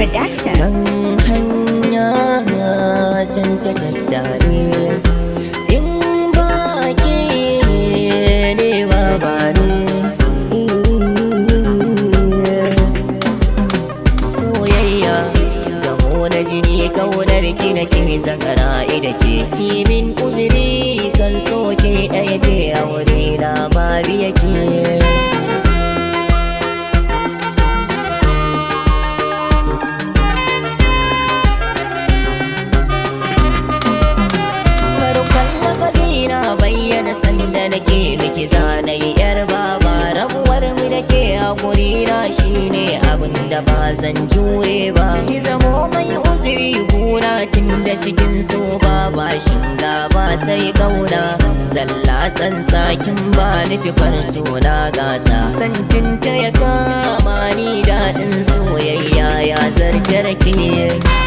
Production. hanya can ta tattare in ba ke ne ba ne soyayya gamo na jini kaunar ki na ke zakara da ke kimin uzuri kan soke ɗaya ce a wuri na babu yake sanda nake miki zanayi yar baba rabuwar mu dake hakuri na shine abin da ba zan jure ba ki zamo mai usiri gura tunda cikin so ba shinga ba sai kauna zalla san sakin ba ni tufar suna gasa santin ta ya kama ni daɗin soyayya ya zarce rake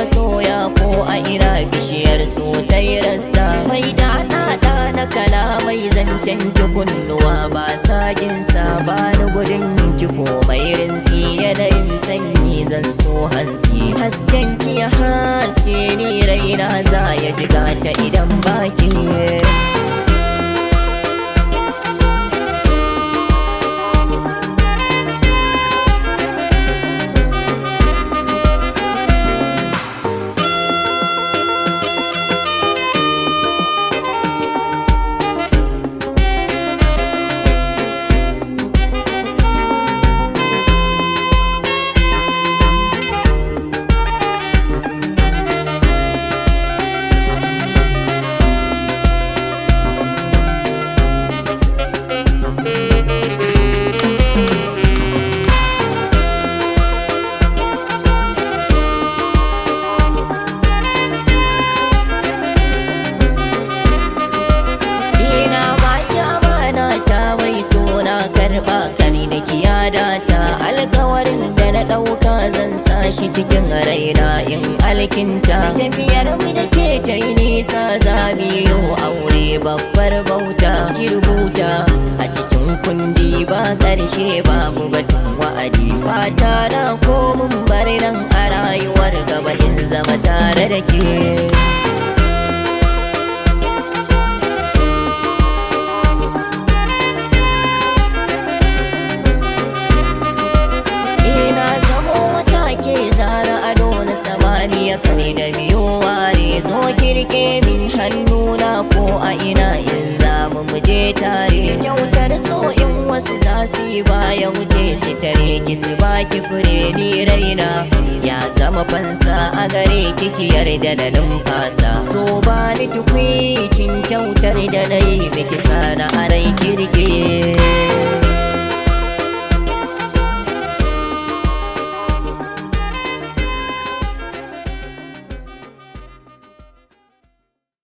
masoya ko a ira bishiyar so ta yi rassa mai daɗaɗa na kalamai zancen ki kunnuwa ba saginsa ba ni gudun ki ko mai rinsi yanayin sanyi zan so hansi hasken ki ya haske ni raina za ya jiga ta idan baki alkawarin da na ɗauka zan sa shi cikin raina in alkinta tafiyar mu da ke ta yi nisa za mu yi aure babbar bauta ki rubuta a cikin kundi ba ƙarshe babu batun wa'adi fata na ko mun bar nan a rayuwar gaba in zama tare da ke ya kare da biyo ware zo kirke min hannuna ko a ina in zamu muje tare kyautar so in wasu za su yi baya wuce su tare ki su baki fure ni raina ya zama fansa a gare kiki yarda da numfasa to ba ni tukwicin kyautar da na yi miki sana a rai kirke